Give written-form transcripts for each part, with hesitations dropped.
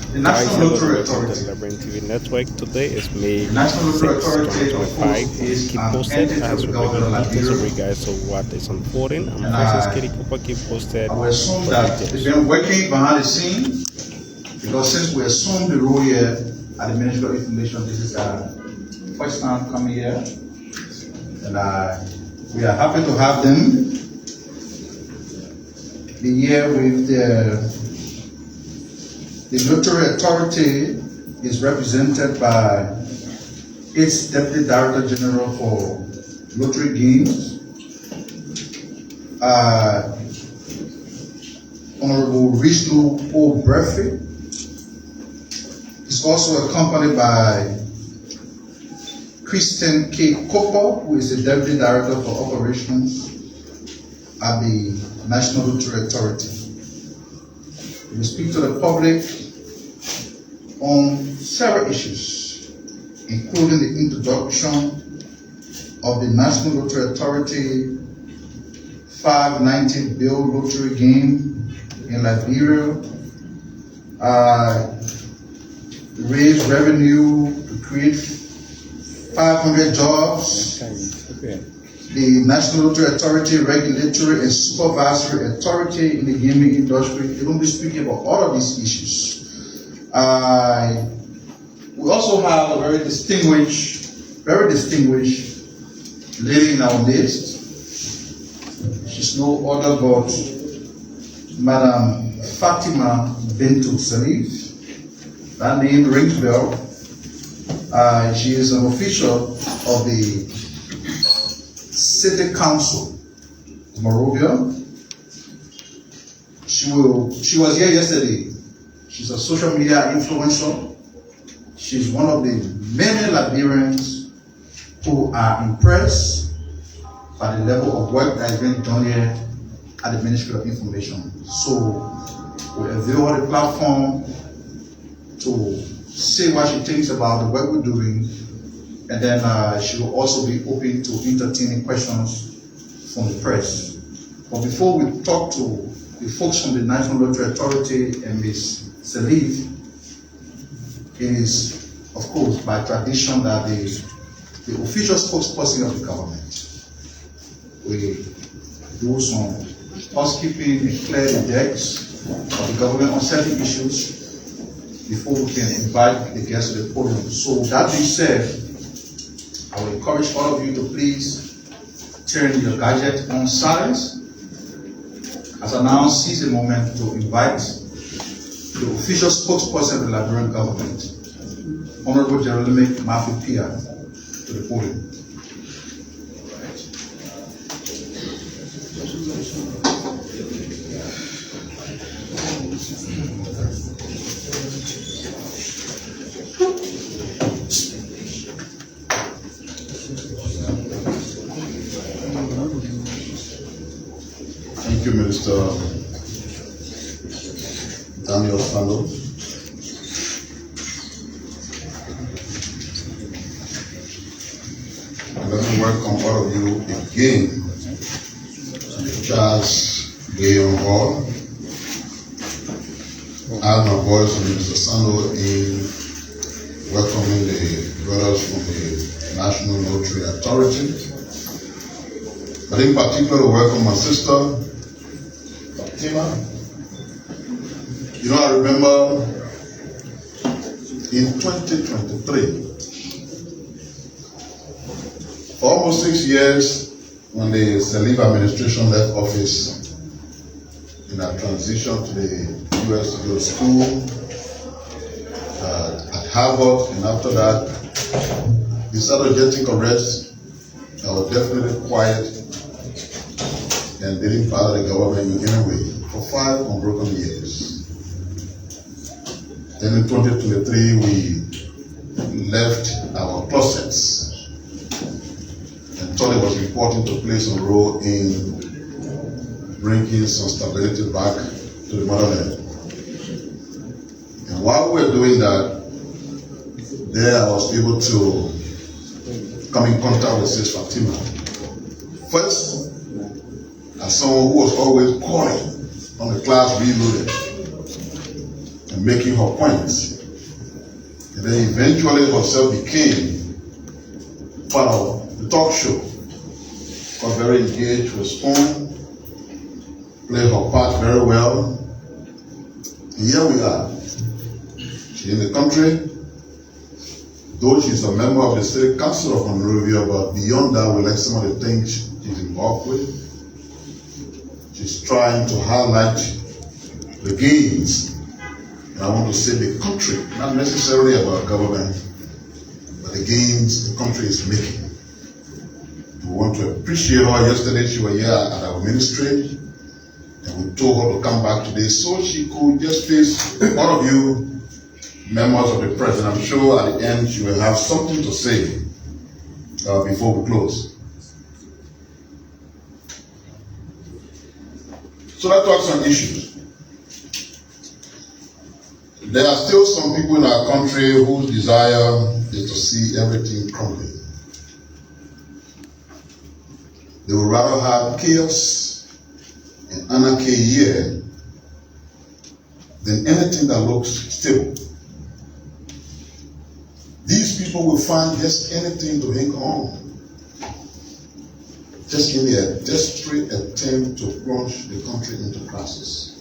The Guys, National hello and Lottery welcome to Authority. the Liberia TV Network. Today is May The National 6, Lottery Authority, of 2025. course, is Keep an posted entity as of the we bring you government of latest in Liberia. regards to what is unfolding. I'm And Francis I Kirikopa. Keep posted will assume for that they've details. been working behind the scenes, because since we assumed the role here at the Ministry of Information, this is our first time coming here. And we are happy to have them be here with the Lottery Authority is represented by its Deputy Director General for Lottery Games, Honorable Rishnu O. Brefi. Is also accompanied by Christian K. Cooper, who is the Deputy Director for Operations at the National Lottery Authority. We will speak to the public on several issues, including the introduction of the National Lottery Authority 590 bill lottery game in Liberia, raise revenue to create 500 jobs, the National Lottery Authority Regulatory and Supervisory Authority in the gaming industry. We're going to be speaking about all of these issues. We also have a very distinguished lady in our midst. She's no other but Madam Fatima Bintu Salif. That name rings bell. She is an official of the City Council of Monrovia. She was here yesterday. She's a social media influencer. She's one of the many Liberians who are impressed by the level of work that is being done here at the Ministry of Information. So we avail her the platform to say what she thinks about the work we're doing, and then she will also be open to entertaining questions from the press. But before we talk to the folks from the National Lottery Authority and Ms. Salif, it is, of course, by tradition that the official spokesperson of the government will do some housekeeping and clear the decks of the government on certain issues before we can invite the guests to the podium. So that being said, I will encourage all of you to please turn your gadget on silence as I now seize a moment to invite the official spokesperson of the Liberian government, Honorable Jeremy Mafi Pia, to the podium. Thank you, Minister Daniel Sando. And let me welcome all of you again to the Charles Gayon Hall. I have my voice from Mr. Sando in welcoming the brothers from the National Lottery Authority. But in particular, welcome my sister, Fatima. You know, I remember in 2023, for almost 6 years, when the Salif administration left office in a transition to the US to go to school at Harvard, and after that, he started getting arrested. I was definitely quiet and didn't bother the government in any way for 5 unbroken years. Then in 2023, we left our closets and thought it was important to play some role in bringing some stability back to the motherland. And while we were doing that, there I was able to come in contact with Sis Fatima. First, as someone who was always calling on the class reloaded. and making her points. And then eventually herself became part of the talk show. Got very engaged, respond, played her part very well. And here we are. She's in the country, though she's a member of the State Council of Monrovia, but beyond that, we like some of the things she's involved with. She's trying to highlight the gains, and I want to say the country, not necessarily about government, but the gains the country is making. We want to appreciate her. Yesterday she was here at our ministry, and we told her to come back today so she could just face all of you members of the press, and I'm sure at the end she will have something to say before we close. So let's talk some issues. There are still some people in our country whose desire is to see everything crumbling. They would rather have chaos and anarchy here than anything that looks stable. These people will find just anything to hang on. Just in a desperate attempt to plunge the country into crisis.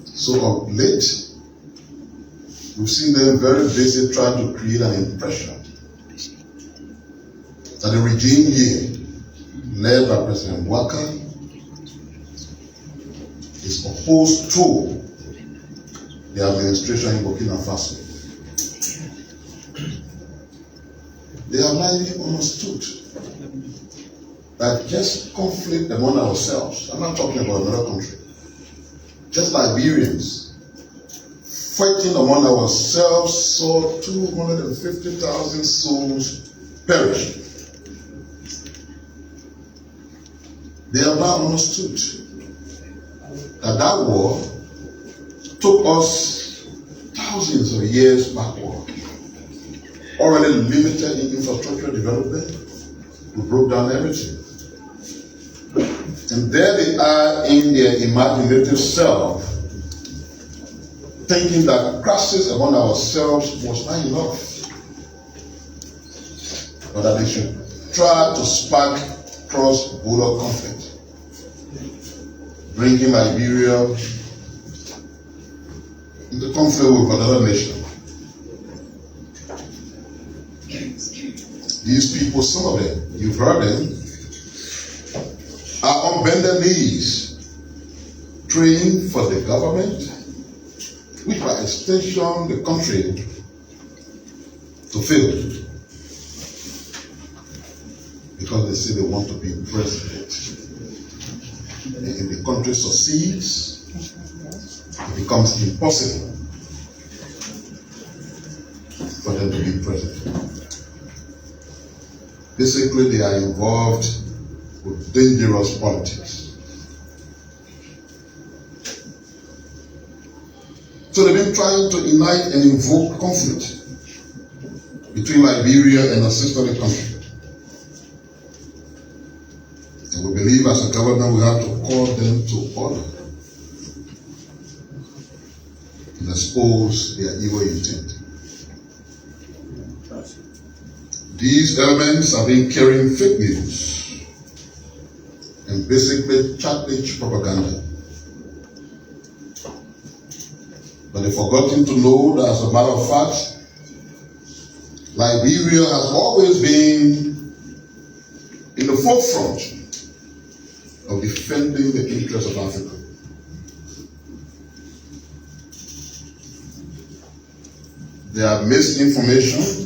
So of late, we've seen them very busy trying to create an impression that the regime here, led by President Waka, is opposed to the administration in Burkina Faso. They have not even understood that just conflict among ourselves, I'm not talking about another country, just Liberians fighting among ourselves saw 250,000 souls perish. They have now understood that that war took us thousands of years backward. Already limited in infrastructure development, we broke down everything. And there they are in their imaginative self, thinking that crisis among ourselves was not enough, but that they should try to spark cross-border conflict, bringing Liberia into conflict with another nation. These people, some of them, you've heard them, are on bended knees, praying for the government, which by extension the country, to fail. Because they say they want to be president. And if the country succeeds, it becomes impossible for them to be president. Basically, they are involved with dangerous politics. So they've been trying to ignite and invoke conflict between Liberia and a sisterly country. And we believe as a government we have to call them to order and expose their evil intent. These elements have been carrying fake news and basically childish propaganda. But they've forgotten to know that, as a matter of fact, Liberia has always been in the forefront of defending the interests of Africa. There are misinformation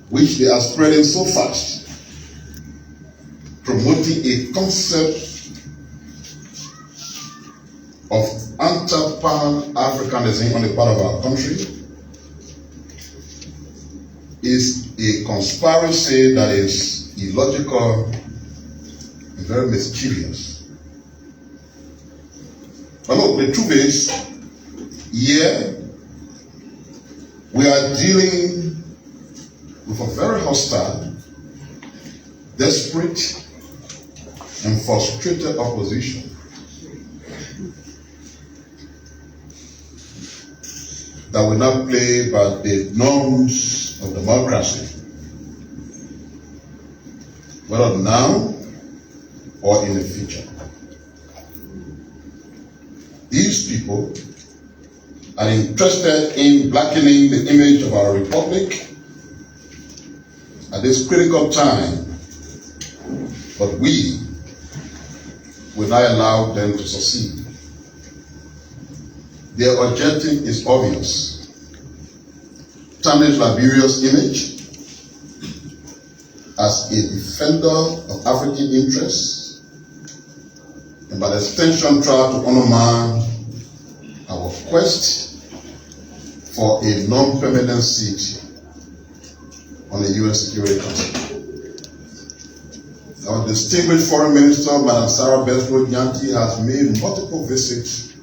which they are spreading so fast, promoting a concept of anti-Pan-Africanism on the part of our country, is a conspiracy that is illogical and very mischievous. But look, the truth is, here we are dealing with a very hostile, desperate, and frustrated opposition. That will not play by the norms of democracy, whether now or in the future. These people are interested in blackening the image of our republic at this critical time, but we will not allow them to succeed. Their objective is obvious: tarnish Liberia's image as a defender of African interests, and by extension try to undermine our quest for a non-permanent seat on the UN Security Council. Our distinguished Foreign Minister, Madam Sarah Besro-Nyanti, has made multiple visits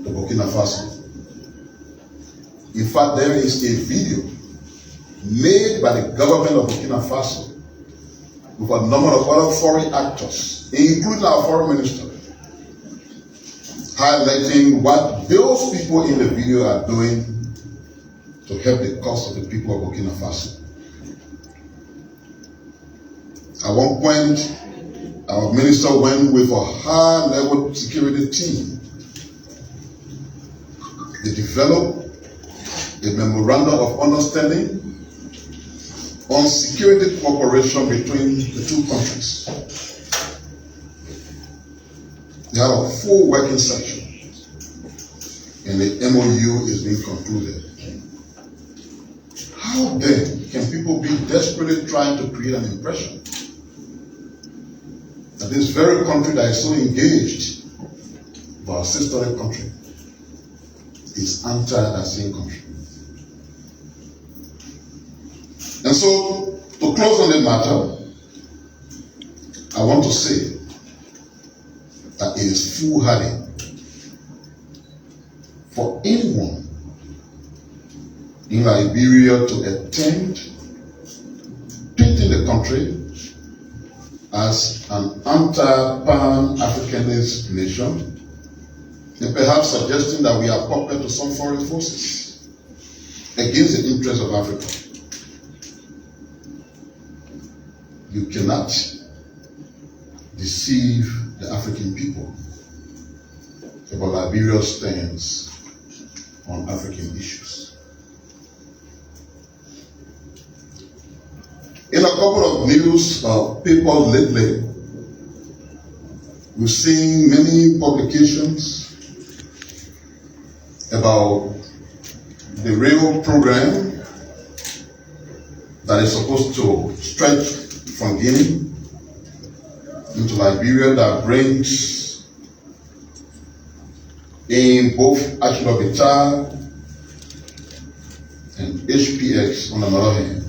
to Burkina Faso. In fact, there is a video made by the government of Burkina Faso with a number of other foreign actors, including our foreign minister, highlighting what those people in the video are doing to help the cause of the people of Burkina Faso. At one point, our minister went with a high-level security team. They developed a memorandum of understanding on security cooperation between the two countries. They have a full working session, and the MOU is being concluded. How then can people be desperately trying to create an impression that this very country that is so engaged, but our sister country, is anti same country? And so, to close on the matter, I want to say that it is foolhardy for anyone in Liberia to attempt painting the country as an anti-Pan-Africanist nation, and perhaps suggesting that we are puppet to some foreign forces against the interests of Africa. You cannot deceive the African people about Liberia's stance on African issues. In a couple of news papers lately, we've seen many publications about the rail program that is supposed to stretch from Guinea into Liberia, that brings in both Ashlobitar and HPX on the other hand.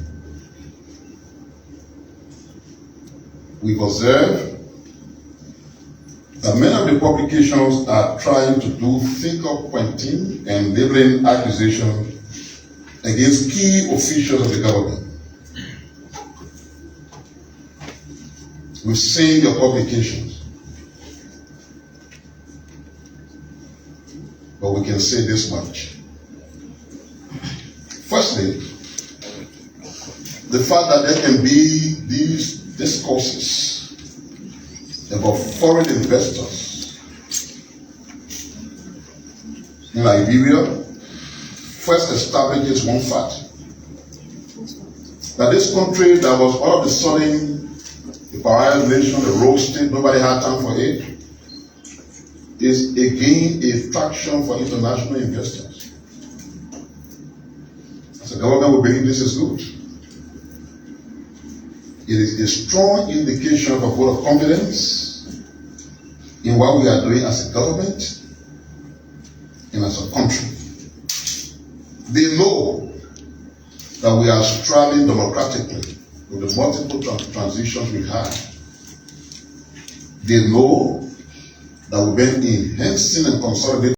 We've observed that many of the publications are trying to do finger pointing and labeling accusations against key officials of the government. We've seen your publications, but we can say this much. Firstly, the fact that there can be these discourses about foreign investors in Liberia first establishes one fact: that this country that was all of a sudden a pariah nation, a rogue state, nobody had time for it, is again a attraction for international investors. As a government, we believe this is good. It is a strong indication of a vote of confidence in what we are doing as a government and as a country. They know that we are striving democratically with the multiple transitions we have. They know that we've been enhancing and consolidating